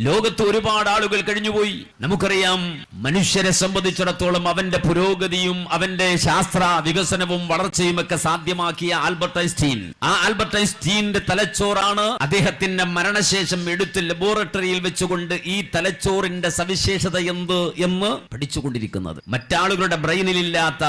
ലോകത്ത് ഒരുപാട് ആളുകൾ കഴിഞ്ഞുപോയി. നമുക്കറിയാം, മനുഷ്യരെ സംബന്ധിച്ചിടത്തോളം അവന്റെ പുരോഗതിയും അവന്റെ ശാസ്ത്ര വികസനവും വളർച്ചയും ഒക്കെ സാധ്യമാക്കിയ ആൽബർട്ട് ഐൻസ്റ്റീൻ. ആ ആൽബർട്ട് ഐൻസ്റ്റീന്റെ തലച്ചോറാണ് അദ്ദേഹത്തിന്റെ മരണശേഷം എടുത്ത് ലബോറട്ടറിയിൽ വെച്ചുകൊണ്ട് ഈ തലച്ചോറിന്റെ സവിശേഷത എന്ത് എന്ന് പഠിച്ചുകൊണ്ടിരിക്കുന്നത്. മറ്റാളുകളുടെ ബ്രെയിനിലില്ലാത്ത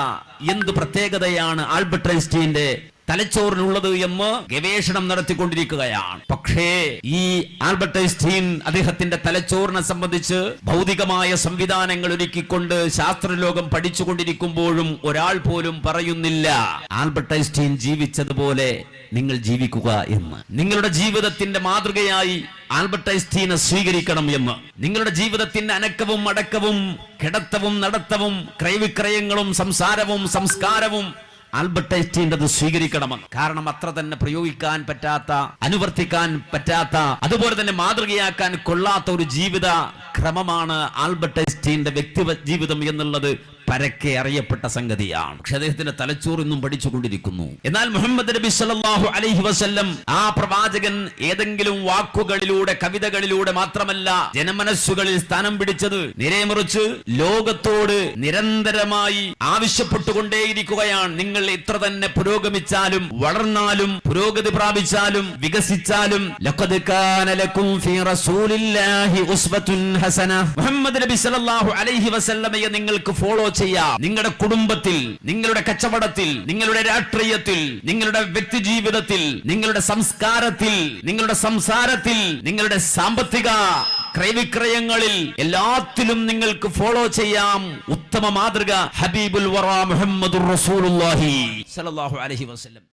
എന്ത് പ്രത്യേകതയാണ് ആൽബർട്ട് ഐൻസ്റ്റീന്റെ തലച്ചോറിനുള്ളത് എന്ന് ഗവേഷണം നടത്തിക്കൊണ്ടിരിക്കുകയാണ്. പക്ഷേ ഈ ആൽബർട്ട് ഐൻസ്റ്റീൻ അദ്ദേഹത്തിന്റെ തലച്ചോറിനെ സംബന്ധിച്ച് ഭൗതികമായ സംവിധാനങ്ങൾ ഒരുക്കിക്കൊണ്ട് ശാസ്ത്രലോകം പഠിച്ചുകൊണ്ടിരിക്കുമ്പോഴും ഒരാൾ പോലും പറയുന്നില്ല ആൽബർട്ട് ഐൻസ്റ്റീൻ ജീവിച്ചതുപോലെ നിങ്ങൾ ജീവിക്കുക എന്ന്. നിങ്ങളുടെ ജീവിതത്തിന്റെ മാതൃകയായി ആൽബർട്ട് ഐൻസ്റ്റീനെ സ്വീകരിക്കണം എന്ന്. നിങ്ങളുടെ ജീവിതത്തിന്റെ അനക്കവും അടക്കവും കിടത്തവും നടത്തവും ക്രയവിക്രയങ്ങളും സംസാരവും സംസ്കാരവും ആൽബർട്ട് ഐൻസ്റ്റീൻ്റെത് സ്വീകരിക്കണമെന്ന്. കാരണം അത്ര തന്നെ പ്രയോഗിക്കാൻ പറ്റാത്ത, അനുവർത്തിക്കാൻ പറ്റാത്ത, അതുപോലെ തന്നെ മാതൃകയാക്കാൻ കൊള്ളാത്ത ഒരു ജീവിത ക്രമമാണ് ആൽബർട്ട് ഐൻസ്റ്റീന്റെ വ്യക്തി ജീവിതം എന്നുള്ളത് പരക്കെ അറിയപ്പെട്ട സംഗതിയാണ്. പക്ഷെ അദ്ദേഹത്തിന്റെ തലച്ചോർ ഇന്നും പഠിച്ചുകൊണ്ടിരിക്കുന്നു. എന്നാൽ മുഹമ്മദ് നബി സല്ലല്ലാഹു അലൈഹി വസല്ലം ആ പ്രവാചകൻ ഏതെങ്കിലും വാക്കുകളിലൂടെ, കവിതകളിലൂടെ മാത്രമല്ല ജനമനസ്സുകളിൽ സ്ഥാനം പിടിച്ചത്. നേരെമറിച്ച് ലോകത്തോട് നിരന്തരമായി ആവശ്യപ്പെട്ടുകൊണ്ടേയിരിക്കുകയാണ്. നിങ്ങൾ എത്ര തന്നെ പുരോഗമിച്ചാലും, വളർന്നാലും, പുരോഗതി പ്രാപിച്ചാലും, വികസിച്ചാലും, ലഖദ് കാന ലക്കും ഫീ റസൂലില്ലാഹി ഉസ്വത്തുൻ ഹസന, മുഹമ്മദ് നബി സല്ലല്ലാഹു അലൈഹി വസല്ലമയെ നിങ്ങൾക്ക് ഫോളോ ചെയ്യാം. നിങ്ങളുടെ കുടുംബത്തിൽ, നിങ്ങളുടെ കച്ചവടത്തിൽ, നിങ്ങളുടെ രാഷ്ട്രീയത്തിൽ, നിങ്ങളുടെ വ്യക്തി ജീവിതത്തിൽ, നിങ്ങളുടെ സംസ്കാരത്തിൽ, നിങ്ങളുടെ സംസാരത്തിൽ, നിങ്ങളുടെ സാമ്പത്തിക ക്രയവിക്രയങ്ങളിൽ എല്ലാത്തിലും നിങ്ങൾക്ക് ഫോളോ ചെയ്യാം. ഉത്തമ മാതൃക ഹബീബുൽ വറ മുഹമ്മദുർ റസൂലുള്ളാഹി സ്വല്ലല്ലാഹു അലൈഹി വസല്ലം.